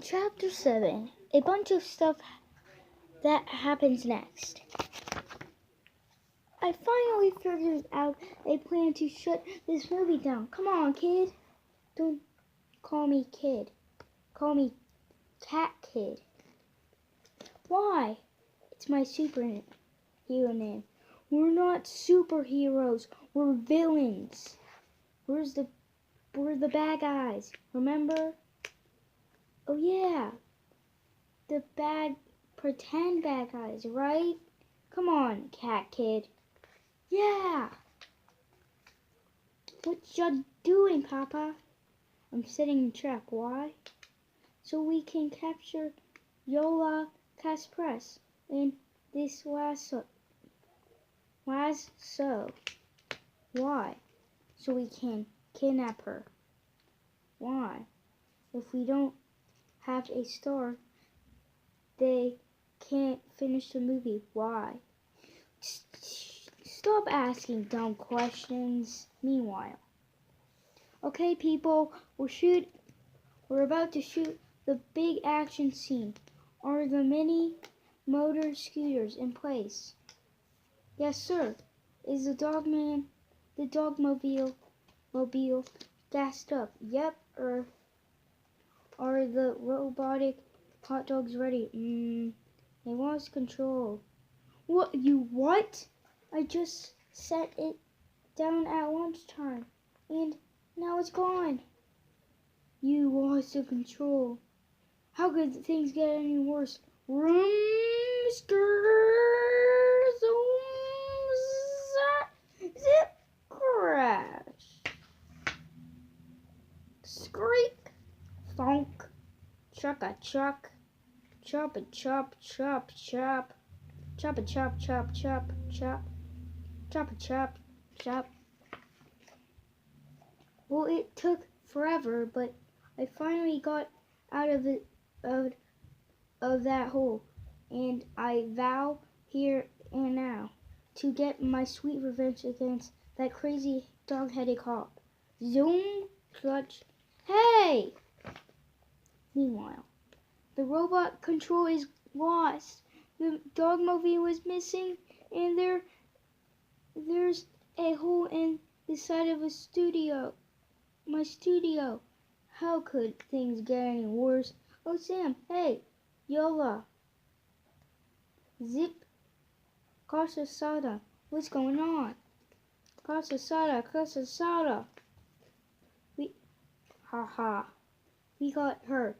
Chapter 7. A bunch of stuff that happens next. I finally figured out a plan to shut this movie down. Come on, kid. Don't call me kid. Call me Cat Kid. Why? It's my superhero name. We're not superheroes. We're villains. We're the bad guys. Remember? Oh yeah. The pretend bad guys, right? Come on, Cat Kid. Yeah. What you doing, Papa? I'm setting a trap. Why? So we can capture Yola Caspress in this lasso. Why? So we can kidnap her. Why? If we don't have a star, they can't finish the movie. Why? Stop asking dumb questions. Meanwhile. Okay, people, we're about to shoot the big action scene. Are the mini motor scooters in place? Yes, sir. Is the dogmobile gassed up? Yep. Are the robotic hot dogs ready? They lost control. What? I just set it down at lunchtime, and now it's gone. You lost the control. How could things get any worse? Room zip crash. Screak, thunk, chuck a chuck, chop a chop, chop chop, chop a chop, chop chop, chop, chop a chop, chop. Well, it took forever, but I finally got out of that hole, and I vow here and now to get my sweet revenge against that crazy dog-headed cop. Zoom, clutch, hey! Meanwhile, the robot control is lost. The dogmobile is missing, and there's a hole in the side of a studio. My studio. How could things get any worse? Oh, Sam, hey, Yola. Zip, Casasada. What's going on? Casasada. Haha. We got her.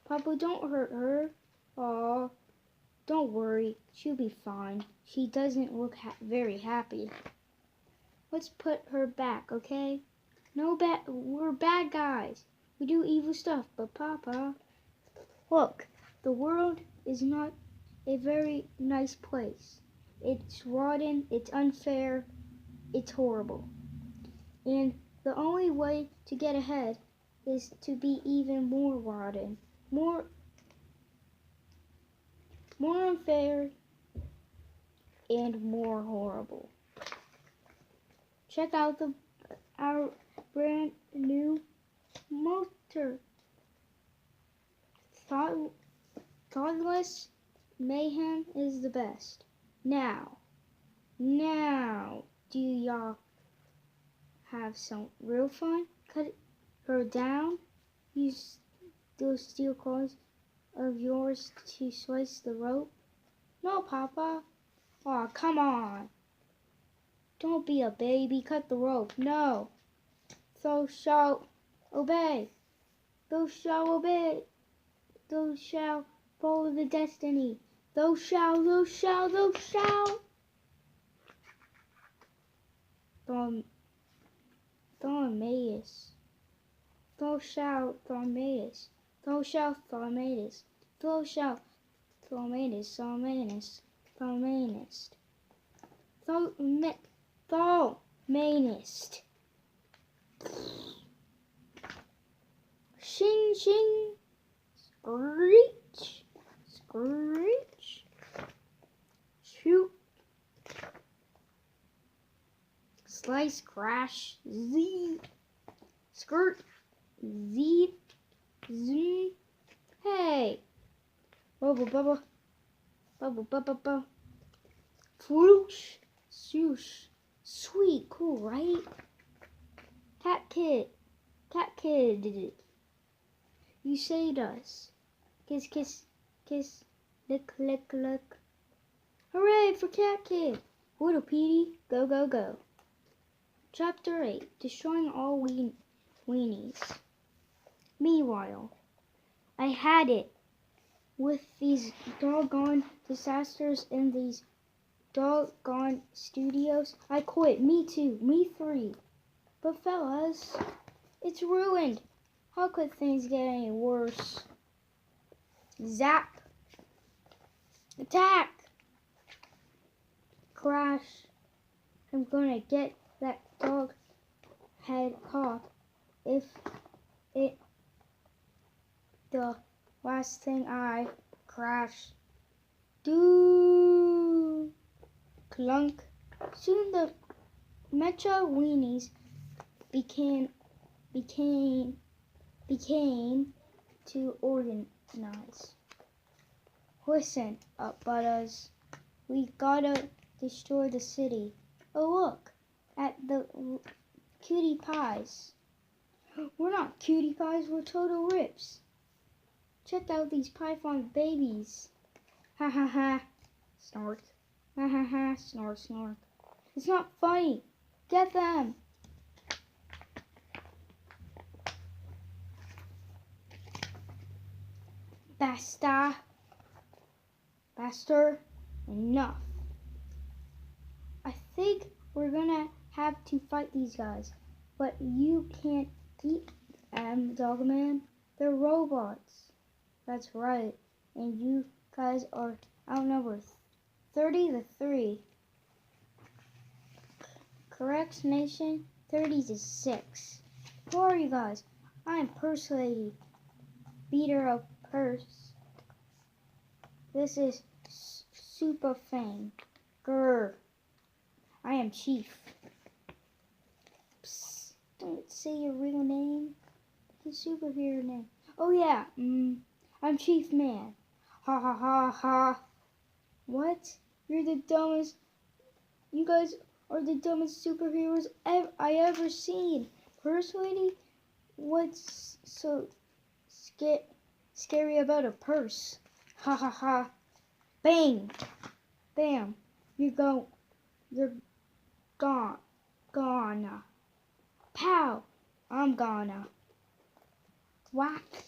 Papa, don't hurt her. Aw, don't worry. She'll be fine. She doesn't look very happy. Let's put her back, okay? We're bad guys. We do evil stuff, but Papa, look, the world is not a very nice place. It's rotten, it's unfair, it's horrible. And the only way to get ahead is to be even more rotten, more unfair, and more horrible. Check out our brand new motor. Thoughtless mayhem is the best. Now, do y'all have some real fun? Cut her down? Use those steel claws of yours to slice the rope? No, Papa. Aw, come on. Don't be a baby. Cut the rope. No. Thou shalt obey. Thou shalt obey. Thou shalt follow the destiny. Thou shalt. Thaumaeus. Thou shalt Thaumaeus. Thou shalt Thaumaeus. Thou shalt Thaumaeus. Thaumaeus. Shing shing. Screech. Shoot. Slice, crash, Z. Skirt, Z. Zoom. Hey. Bubble, bubble. Bubble, bubble, bubble. Floosh. Swoosh. Sweet, cool, right? Cat kid. Cat kid did it. You saved us. Kiss, kiss, kiss. Lick, lick, lick. Hooray for Cat Kid. Little Petey, go, go, go. Chapter 8. Destroying all weenies. Meanwhile, I had it with these doggone disasters in these doggone studios. I quit. Me too. Me three. But fellas, it's ruined. How could things get any worse? Zap. Attack. Crash. I'm gonna get that dog head cop if it the last thing I crash. Do clunk. Soon the Metro Weenies became to organize. Listen up, Butters. We gotta destroy the city. Oh, look at the cutie pies. We're not cutie pies, we're total rips. Check out these python babies. Ha ha ha. Snort. Ha ha ha. Snort, snort. It's not funny. Get them. Basta. Baster. Enough. I think we're gonna have to fight these guys. But you can't eat them, Dogman. They're robots. That's right. And you guys are outnumbered 30-3. Correct, Nation? 30-6. Who are you guys? I'm Purse Lady. Beater of Purse. This is Super Fang. Grr. I am Chief. Psst. Don't say your real name. Your superhero name. Oh yeah. I'm Chief Man. Ha ha ha ha. What? You're the dumbest. You guys are the dumbest superheroes I ever seen. Purse Lady? What's so scary about a purse? Ha ha ha. Bang. Bam. You're gone. Gonna. Pow. I'm gonna. Whack.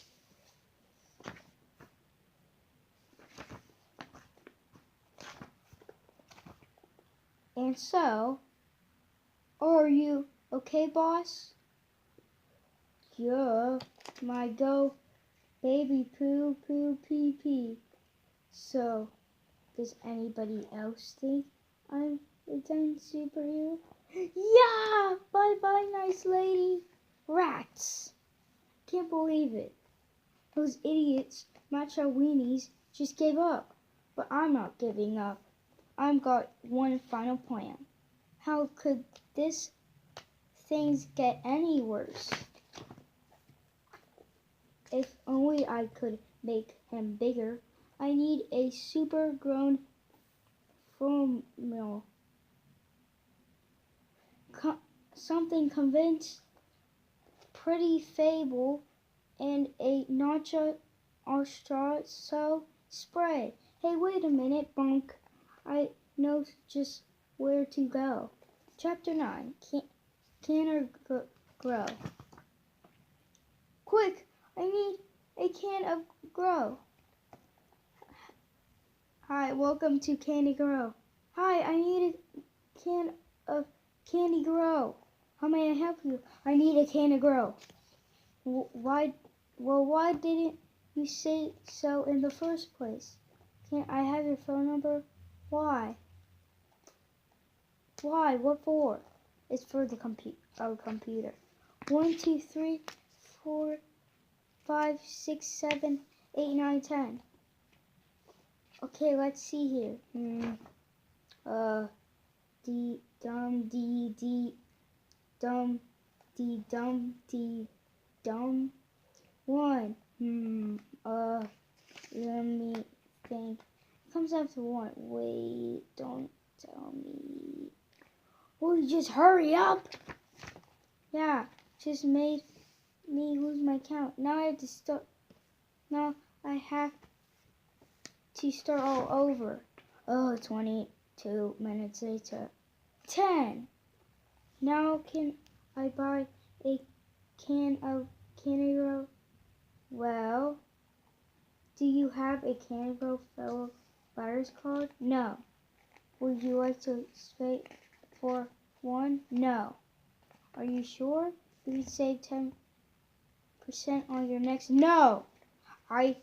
And so, are you okay, boss? Yeah, my go baby poo poo pee pee. So, does anybody else think I'm a dumb superhero? Yeah! Bye bye, nice lady. Rats. Can't believe it. Those idiots, Macho Weenies, just gave up. But I'm not giving up. I've got one final plan. How could this things get any worse? If only I could make him bigger. I need a super grown formula. Something convinced, pretty fable, and a nacho so spray. Hey, wait a minute, Bonk. I know just where to go. Chapter 9. Can or grow? Quick! I need a can of grow. Hi, welcome to Candy Grow. Hi, I need a can of Candy Grow. How may I help you? I need a can of grow. Why didn't you say so in the first place? Can I have your phone number? Why? Why? What for? It's for the computer. 1, 2, 3, 4, 5, 6, 7, 8, 9, 10. Okay, let's see here. D dum D dum D dum D dum. 1, Hmm. Let me think. Comes after one. Wait. Don't tell me. Will you just hurry up? Yeah. Just made me lose my count. Now I have to start. Now I have to start all over. Oh, 22 minutes later. 10. Now can I buy a can of Candy? Well, do you have a Candy fellow buyer's card? No. Would you like to pay for one? No. Are you sure? You can save 10% on your next. No. I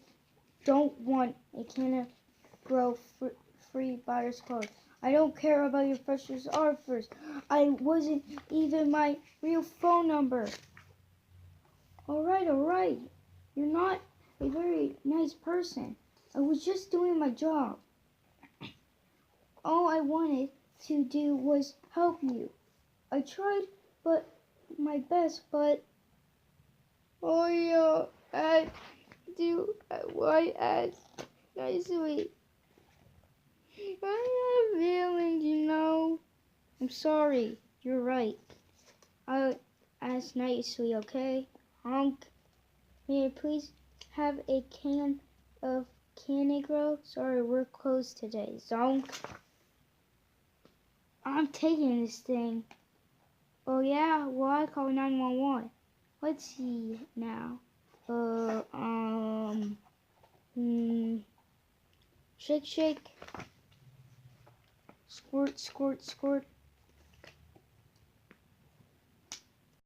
don't want a Candy free buyer's card. I don't care about your precious offers. I wasn't even my real phone number. All right. You're not a very nice person. I was just doing my job. All I wanted to do was help you. I tried my best, but I do why ask nicely. I have feelings, you know. I'm sorry. You're right. I'll ask nicely, okay? Honk. May I please have a can of Candy? Sorry, we're closed today. Zonk. I'm taking this thing. Oh yeah? Well, I call 911. Let's see now. Shake. Squirt.